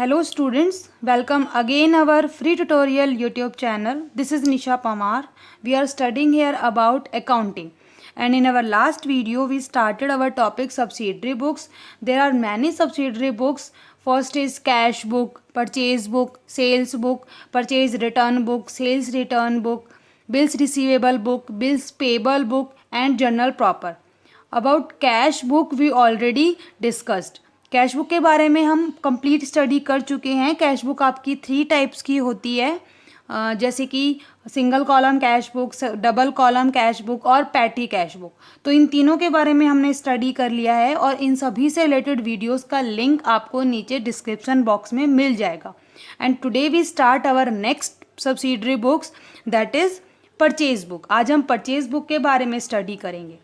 Hello students, welcome again our free tutorial YouTube channel. This is Nisha Pamar. We are studying here about accounting. And in our last video we started our topic subsidiary books. There are many subsidiary books. First is cash book, purchase book, sales book, purchase return book, sales return book, bills receivable book, bills payable book and journal proper. About cash book we already discussed. Cash book के बारे में हम complete study कर चुके हैं. Cash book आपकी 3 types की होती है, जैसे कि single column cash book, double column cash book और पैटी कैश बुक. तो इन तीनों के बारे में हमने स्टडी कर लिया है और इन सभी से रिलेटेड वीडियोस का लिंक आपको नीचे डिस्क्रिप्शन बॉक्स में मिल जाएगा. And today we start our next subsidiary books, that is purchase book. आज हम परचेज बुक के बारे में स्टडी करेंगे.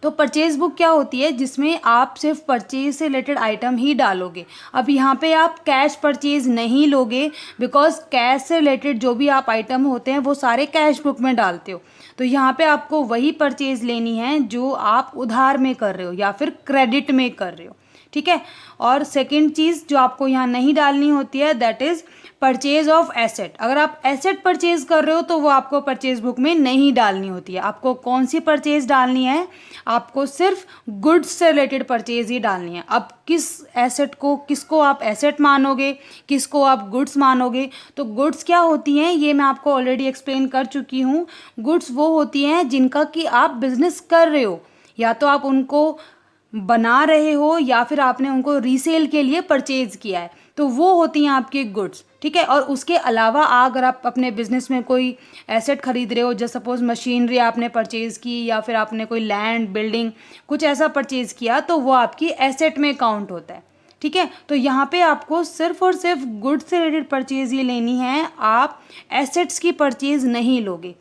तो परचेज बुक क्या होती है, जिसमें आप सिर्फ परचेज से रिलेटेड आइटम ही डालोगे. अब यहाँ पे आप कैश परचेज नहीं लोगे, बिकॉज कैश से रिलेटेड जो भी आप आइटम होते हैं वो सारे कैश बुक में डालते हो. तो यहाँ पे आपको वही परचेज लेनी है जो आप उधार में कर रहे हो या फिर क्रेडिट में कर रहे हो. ठीक है. और सेकेंड चीज़ जो आपको यहाँ नहीं डालनी होती है, that is purchase of asset. अगर आप एसेट परचेज कर रहे हो तो वो आपको परचेज बुक में नहीं डालनी होती है. आपको कौन सी परचेज डालनी है, आपको सिर्फ गुड्स से रिलेटेड परचेज ही डालनी है. अब किस एसेट को, किसको आप एसेट मानोगे, किसको आप गुड्स मानोगे. तो गुड्स क्या होती हैं ये मैं आपको ऑलरेडी एक्सप्लेन कर चुकी हूँ. गुड्स वो होती हैं जिनका कि आप बिजनेस कर रहे हो, या तो आप उनको बना रहे हो या फिर आपने उनको रीसेल के लिए परचेज किया है, तो वो होती हैं आपकी गुड्स. ठीक है. और उसके अलावा अगर आप अपने बिजनेस में कोई एसेट खरीद रहे हो, जैसे सपोज मशीनरी आपने परचेज की या फिर आपने कोई लैंड बिल्डिंग कुछ ऐसा परचेज किया, तो वो आपकी एसेट में काउंट होता है. ठीक है. तो यहाँ पे आपको सिर्फ और सिर्फ गुड्स से रिलेटेड परचेज ही लेनी है, आप एसेट्स की परचेज नहीं लोगे.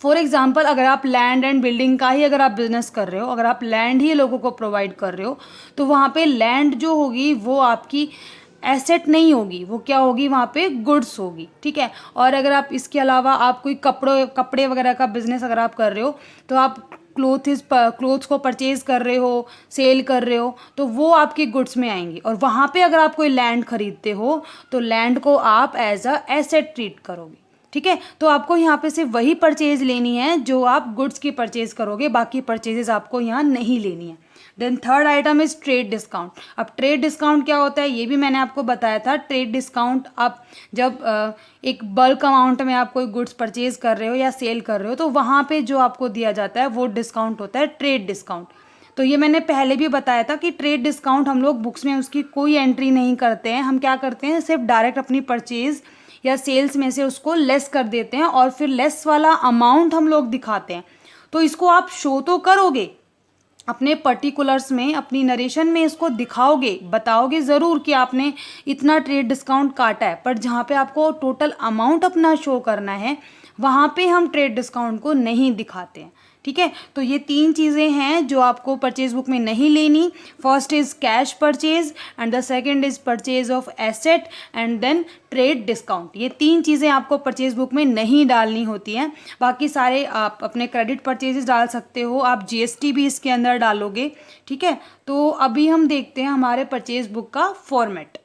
फॉर एग्जाम्पल, अगर आप लैंड एंड बिल्डिंग का ही अगर आप बिजनेस कर रहे हो, अगर आप लैंड ही लोगों को प्रोवाइड कर रहे हो, तो वहाँ पे लैंड जो होगी वो आपकी एसेट नहीं होगी, वो क्या होगी, वहाँ पे गुड्स होगी. ठीक है. और अगर आप इसके अलावा आप कोई कपड़े वगैरह का बिजनेस अगर आप कर रहे हो, तो आप क्लोथ्स को परचेज कर रहे हो, सेल कर रहे हो, तो वो आपकी गुड्स में आएंगी. और वहाँ पे अगर आप कोई लैंड खरीदते हो तो लैंड को आप एज अ एसेट ट्रीट करोगे. ठीक है. तो आपको यहाँ पे सिर्फ वही परचेज लेनी है जो आप गुड्स की परचेज करोगे, बाकी परचेजेस आपको यहाँ नहीं लेनी है. Then third item is trade discount. अब ट्रेड डिस्काउंट क्या होता है ये भी मैंने आपको बताया था. ट्रेड डिस्काउंट आप जब एक बल्क अमाउंट में आप कोई गुड्स परचेज कर रहे हो या सेल कर रहे हो, तो वहाँ पे जो आपको दिया जाता है वो डिस्काउंट होता है ट्रेड डिस्काउंट. तो ये मैंने पहले भी बताया था कि ट्रेड डिस्काउंट हम लोग बुक्स में उसकी कोई एंट्री नहीं करते हैं. हम क्या करते हैं, सिर्फ डायरेक्ट अपनी परचेज या सेल्स में से उसको लेस कर देते हैं और फिर लेस वाला अमाउंट हम लोग दिखाते हैं. तो इसको आप शो तो करोगे अपने पर्टिकुलर्स में, अपनी नरेशन में इसको दिखाओगे, बताओगे ज़रूर कि आपने इतना ट्रेड डिस्काउंट काटा है, पर जहाँ पे आपको टोटल अमाउंट अपना शो करना है वहाँ पे हम ट्रेड डिस्काउंट को नहीं दिखाते हैं. ठीक है. तो ये 3 चीज़ें हैं जो आपको परचेज बुक में नहीं लेनी. First is cash purchase and the second is purchase of asset and then trade discount. ये 3 चीज़ें आपको परचेज बुक में नहीं डालनी होती हैं. बाकी सारे आप अपने क्रेडिट परचेजेस डाल सकते हो, आप जीएसटी भी इसके अंदर डालोगे. ठीक है. तो अभी हम देखते हैं हमारे परचेज बुक का फॉर्मेट.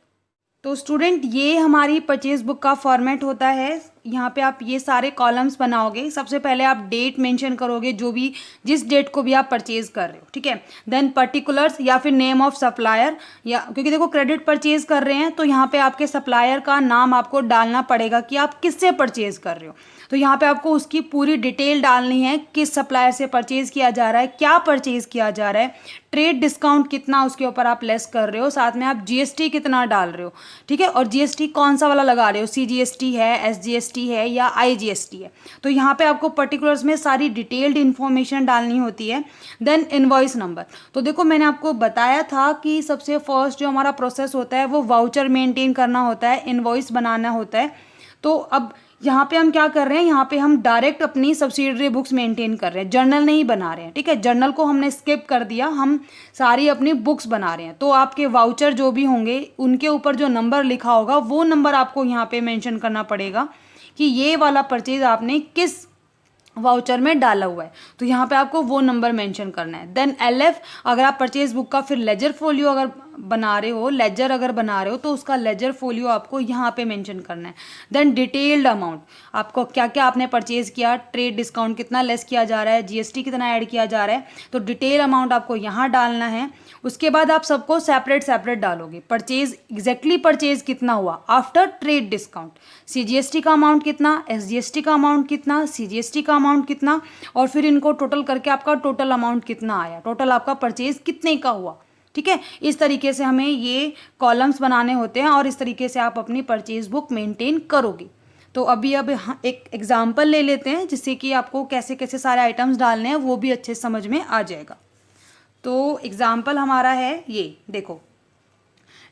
तो स्टूडेंट ये हमारी परचेज बुक का फॉर्मेट होता है. यहाँ पे आप ये सारे कॉलम्स बनाओगे. सबसे पहले आप डेट मेंशन करोगे, जो भी जिस डेट को भी आप परचेज कर रहे हो. ठीक है. देन पर्टिकुलर्स या फिर नेम ऑफ सप्लायर, या क्योंकि देखो क्रेडिट परचेज कर रहे हैं तो यहाँ पे आपके सप्लायर का नाम आपको डालना पड़ेगा कि आप किससे परचेज कर रहे हो. तो यहाँ पे आपको उसकी पूरी डिटेल डालनी है, किस सप्लायर से परचेज किया जा रहा है, क्या परचेज किया जा रहा है, ट्रेड डिस्काउंट कितना उसके ऊपर आप लेस कर रहे हो, साथ में आप जीएसटी कितना डाल रहे हो. ठीक है. और जीएसटी कौन सा वाला लगा रहे हो, सीजीएसटी है, एसजीएसटी है या आईजीएसटी है. तो यहाँ पे आपको पर्टिकुलर्स में सारी डिटेल्ड इन्फॉर्मेशन डालनी होती है. Then invoice number. तो देखो मैंने आपको बताया था कि सबसे फर्स्ट जो हमारा प्रोसेस होता है वो वाउचर मेंटेन करना होता है, इनवॉइस बनाना होता है. तो अब यहाँ पे हम क्या कर रहे हैं, यहाँ पे हम डायरेक्ट अपनी सब्सिडरी बुक्स मेंटेन कर रहे हैं, जर्नल नहीं बना रहे हैं. ठीक है. जर्नल को हमने स्किप कर दिया, हम सारी अपनी बुक्स बना रहे हैं. तो आपके वाउचर जो भी होंगे उनके ऊपर जो नंबर लिखा होगा वो नंबर आपको यहाँ पे मेंशन करना पड़ेगा कि ये वाला परचेज आपने किस वाउचर में डाला हुआ है. तो यहाँ पे आपको वो नंबर मेंशन करना है. देन एलएफ, अगर आप परचेज बुक का फिर लेजर फोलियो अगर बना रहे हो, लेजर अगर बना रहे हो तो उसका लेजर फोलियो आपको यहाँ पे मेंशन करना है। देन डिटेल्ड अमाउंट, आपको क्या क्या आपने परचेज किया, ट्रेड डिस्काउंट कितना लेस किया जा रहा है, जीएसटी कितना ऐड किया जा रहा है, तो डिटेल अमाउंट आपको यहाँ डालना है। उसके बाद आप सबको सेपरेट सेपरेट डालोगे। परचेज एग्जैक्टली परचेज कितना हुआ आफ्टर ट्रेड डिस्काउंट, सीजीएसटी का अमाउंट कितना, एसजीएसटी का अमाउंट कितना, सीजीएसटी का अमाउंट कितना, और फिर इनको टोटल करके आपका टोटल अमाउंट कितना आया, टोटल आपका परचेज कितने का हुआ। ठीक है, इस तरीके से हमें ये कॉलम्स बनाने होते हैं और इस तरीके से आप अपनी परचेज बुक मेंटेन करोगे। तो अभी अब एक एग्जाम्पल ले लेते हैं जिससे कि आपको कैसे कैसे सारे आइटम्स डालने हैं वो भी अच्छे समझ में आ जाएगा। तो एग्जाम्पल हमारा है ये, देखो,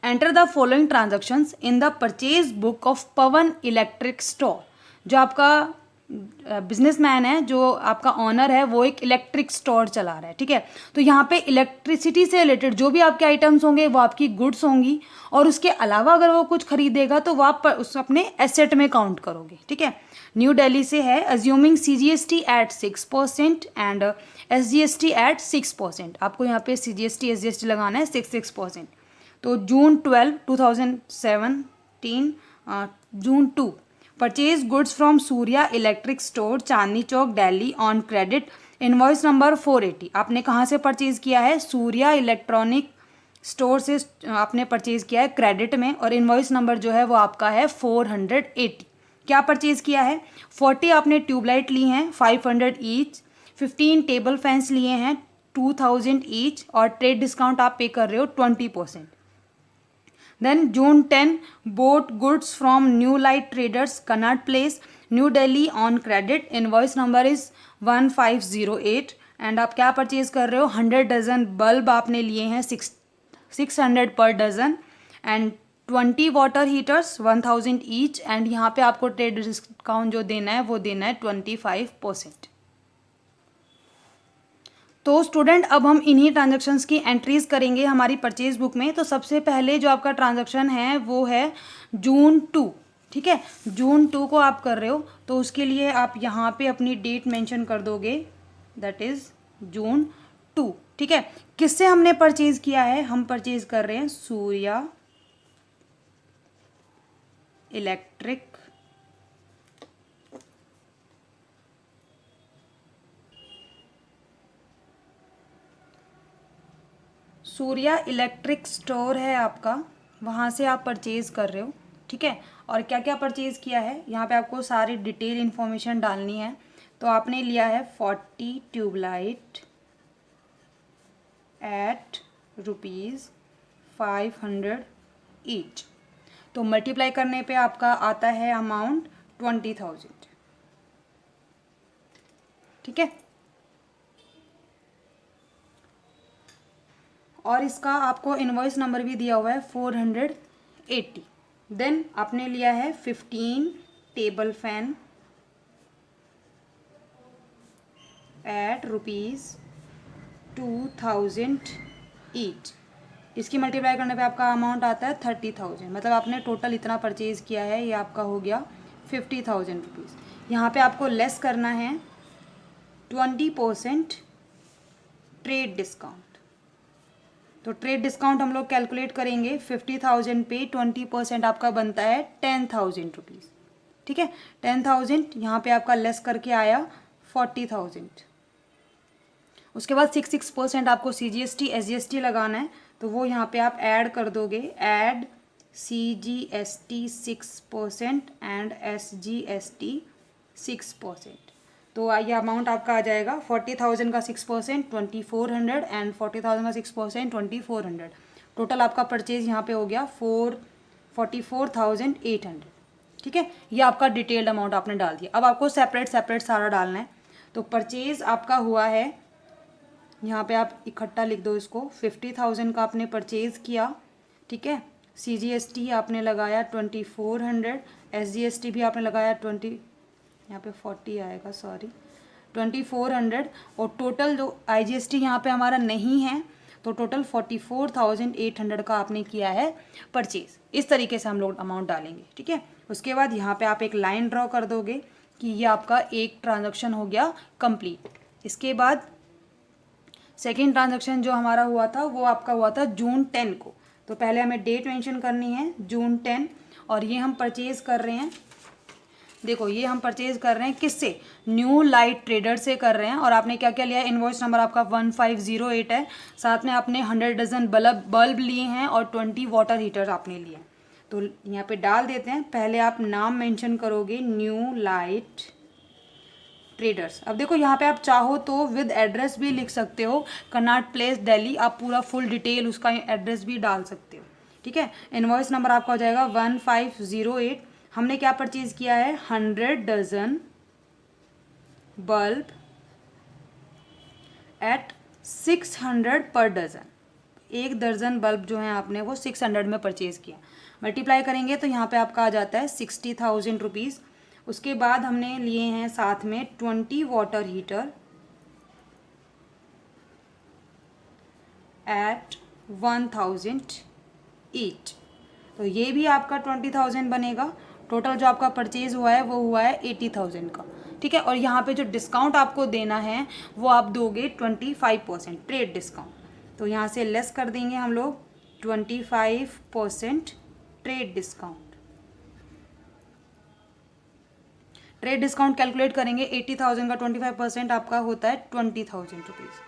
enter the following transactions in the purchase book of Pawan electric store. जो आपका बिजनेसमैन है, जो आपका ऑनर है, वो एक इलेक्ट्रिक स्टोर चला रहा है। ठीक है, तो यहाँ पे इलेक्ट्रिसिटी से रिलेटेड जो भी आपके आइटम्स होंगे वो आपकी गुड्स होंगी, और उसके अलावा अगर वो कुछ खरीदेगा तो वो आप उस अपने एसेट में काउंट करोगे। ठीक है, न्यू दिल्ली से है, assuming CGST at 6% and SGST at 6%। आपको यहाँ पे सीजीएसटी एसजीएसटी लगाना है 6%। तो जून 12, 2017, जून 2, purchase goods from Surya electric store Chandni Chowk Delhi on credit, invoice number 480। आपने कहाँ से परचेज किया है, सूर्या इलेक्ट्रॉनिक स्टोर से आपने परचेज किया है क्रेडिट में, और इनवॉइस नंबर जो है वो आपका है 480। क्या परचेज किया है, 40 आपने ट्यूबलाइट ली हैं 500 ईच, 15 टेबल फैंस लिए हैं 2000 ईच, और ट्रेड डिस्काउंट आप पे कर रहे हो 20%। Then June 10, bought goods from new light traders Connaught Place new Delhi on credit, invoice number is 1508, and आप क्या परचेज कर रहे हो, 100 डजन बल्ब आपने लिए हैं 600 पर dozen, and 20 water heaters 1000 each, and यहाँ पे आपको ट्रेड डिस्काउंट जो देना है वो देना है 25%। तो स्टूडेंट अब हम इन्हीं ट्रांजैक्शंस की एंट्रीज करेंगे हमारी परचेज बुक में। तो सबसे पहले जो आपका ट्रांजैक्शन है वो है जून 2। ठीक है, जून 2 को आप कर रहे हो तो उसके लिए आप यहाँ पे अपनी डेट मेंशन कर दोगे, दैट इज जून 2। ठीक है, किससे हमने परचेज किया है, हम परचेज कर रहे हैं Surya electric Surya electric store है आपका, वहाँ से आप परचेज कर रहे हो। ठीक है, और क्या क्या परचेज किया है यहाँ पे आपको सारी डिटेल इन्फॉर्मेशन डालनी है। तो आपने लिया है 40 ट्यूबलाइट एट ₹500 ईच, तो मल्टीप्लाई करने पे आपका आता है अमाउंट 20,000। ठीक है, और इसका आपको इनवॉइस नंबर भी दिया हुआ है 480। देन आपने लिया है 15 टेबल फैन एट ₹2000 ईच, इसकी मल्टीप्लाई करने पे आपका अमाउंट आता है 30,000। मतलब आपने टोटल इतना परचेज किया है, ये आपका हो गया 50,000 रुपीज़। यहाँ पे आपको लेस करना है 20% ट्रेड डिस्काउंट। तो ट्रेड डिस्काउंट हम लोग कैलकुलेट करेंगे, 50,000 पे 20% आपका बनता है 10,000 रुपीज़। ठीक है, 10,000 यहाँ पे आपका लेस करके आया 40,000। उसके बाद 6% आपको CGST SGST लगाना है, तो वो यहाँ पे आप ऐड कर दोगे, ऐड CGST 6% एंड SGST 6%। तो ये अमाउंट आपका आ जाएगा 40,000 का 6% 2400 एंड 40,000 का 6% 2400। टोटल आपका परचेज यहाँ पे हो गया 44,800। ठीक है, ये आपका डिटेल्ड अमाउंट आपने डाल दिया। अब आपको सेपरेट सेपरेट सारा डालना है। तो परचेज आपका हुआ है, यहाँ पे आप इकट्ठा लिख दो इसको, 50,000 का आपने परचेज किया। ठीक है, CGST आपने लगाया 2400, SGST भी आपने लगाया 20, यहाँ पे 40 आएगा, सॉरी 2400, और टोटल जो IGST यहाँ पे हमारा नहीं है, तो टोटल 44,800 का आपने किया है परचेज। इस तरीके से हम लोग अमाउंट डालेंगे। ठीक है, उसके बाद यहाँ पे आप एक लाइन ड्रॉ कर दोगे कि ये आपका एक ट्रांजैक्शन हो गया कंप्लीट। इसके बाद सेकेंड ट्रांजैक्शन जो हमारा हुआ था वो आपका हुआ था जून 10 को। तो पहले हमें डेट मेंशन करनी है जून 10, और ये हम परचेज़ कर रहे हैं, देखो ये हम परचेज कर रहे हैं किससे, न्यू लाइट ट्रेडर से कर रहे हैं। और आपने क्या क्या लिया है, इनवॉइस नंबर आपका 1508 है, साथ में आपने 100 डजन बल्ब लिए हैं और 20 वाटर हीटर आपने लिए हैं। तो यहाँ पे डाल देते हैं। पहले आप नाम मेंशन करोगे न्यू लाइट ट्रेडर्स। अब देखो यहाँ पे आप चाहो तो विद एड्रेस भी लिख सकते हो, कनॉट प्लेस दिल्ली, आप पूरा फुल डिटेल उसका एड्रेस भी डाल सकते हो, ठीक है। इनवॉइस नंबर आपका हो जाएगा 1508। हमने क्या परचेज किया है, 100 डजन बल्ब एट 600 पर डजन। एक दर्जन बल्ब जो है आपने वो 600 में परचेज किया। मल्टीप्लाई करेंगे तो यहाँ पे आपका आ जाता है 60,000 रुपीज़। उसके बाद हमने लिए हैं साथ में 20 वाटर हीटर एट 1000 ईच। तो ये भी आपका 20,000 बनेगा। टोटल जो आपका परचेज हुआ है वो हुआ है 80,000 का, ठीक है। और यहाँ पे जो डिस्काउंट आपको देना है वो आप दोगे 25% ट्रेड डिस्काउंट। तो यहाँ से लेस कर देंगे हम लोग 25% trade discount. Trade discount calculate करेंगे, 80,000 का 25% आपका होता है 20,000 रुपीज़।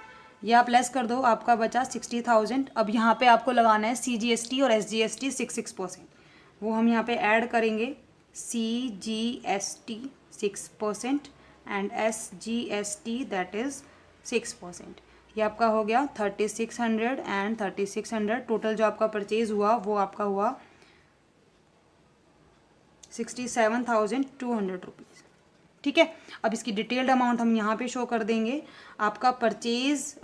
ये आप लेस कर दो, आपका बचा 60,000। अब यहाँ पे आपको लगाना है CGST और SGST 6%, वो हम यहाँ पे ऐड करेंगे। CGST 6% and SGST that is 6%। ये आपका हो गया 3600 एंड 3600। टोटल जो आपका परचेज हुआ वो आपका हुआ 67,200 रुपीज़, ठीक है। अब इसकी डिटेल्ड अमाउंट हम यहाँ पे शो कर देंगे। आपका परचेज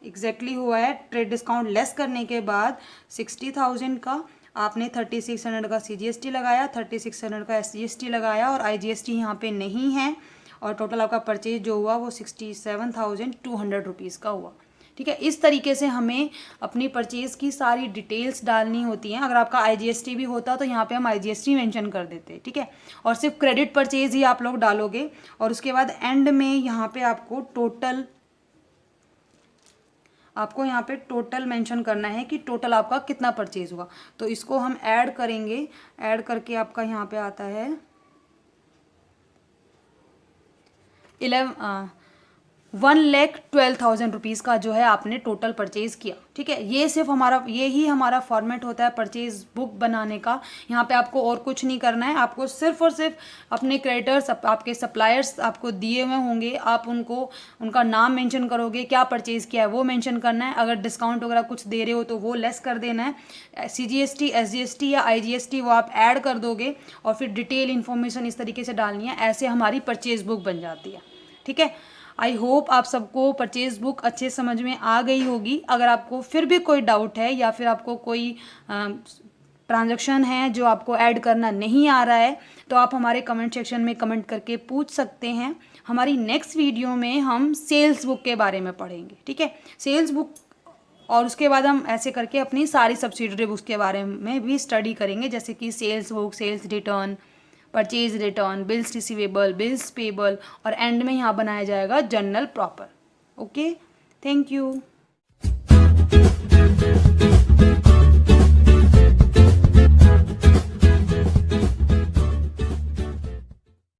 एग्जैक्टली हुआ है ट्रेड डिस्काउंट लेस करने के बाद 60,000 का, आपने 3600 का CGST लगाया, 3600 का SGST लगाया और IGST यहाँ पे नहीं है, और टोटल आपका परचेज जो हुआ वो 67,200 रुपीज़ का हुआ, ठीक है। इस तरीके से हमें अपनी परचेज़ की सारी डिटेल्स डालनी होती हैं। अगर आपका IGST भी होता तो यहाँ पे हम IGST मेंशन कर देते, ठीक है। और सिर्फ क्रेडिट परचेज़ ही आप लोग डालोगे, और उसके बाद एंड में यहाँ पे आपको यहाँ पे टोटल मेंशन करना है कि टोटल आपका कितना परचेज हुआ। तो इसको हम ऐड करेंगे, ऐड करके आपका यहाँ पे आता है 1,12,000 रुपीज़ का जो है आपने टोटल परचेज़ किया, ठीक है। ये सिर्फ ये ही हमारा फॉर्मेट होता है परचेज़ बुक बनाने का। यहाँ पे आपको और कुछ नहीं करना है, आपको सिर्फ और सिर्फ अपने क्रेडिटर्स, आपके सप्लायर्स आपको दिए हुए होंगे, आप उनका नाम मेंशन करोगे, क्या परचेज़ किया है वो मेंशन करना है। अगर डिस्काउंट वगैरह कुछ दे रहे हो तो वो लेस कर देना है। CGST SGST या IGST वो आप ऐड कर दोगे, और फिर डिटेल इन्फॉर्मेशन इस तरीके से डालनी है। ऐसे हमारी परचेज़ बुक बन जाती है, ठीक है। आई होप आप सबको परचेज बुक अच्छे समझ में आ गई होगी। अगर आपको फिर भी कोई डाउट है या फिर आपको कोई ट्रांजैक्शन है जो आपको ऐड करना नहीं आ रहा है, तो आप हमारे कमेंट सेक्शन में कमेंट करके पूछ सकते हैं। हमारी नेक्स्ट वीडियो में हम सेल्स बुक के बारे में पढ़ेंगे, ठीक है, सेल्स बुक। और उसके बाद हम ऐसे करके अपनी सारी सब्सिडरी बुक्स के बारे में भी स्टडी करेंगे, जैसे कि sales book, sales return, purchase return, bills receivable, bills payable, और एंड में यहाँ बनाया जाएगा journal proper. Okay, thank you.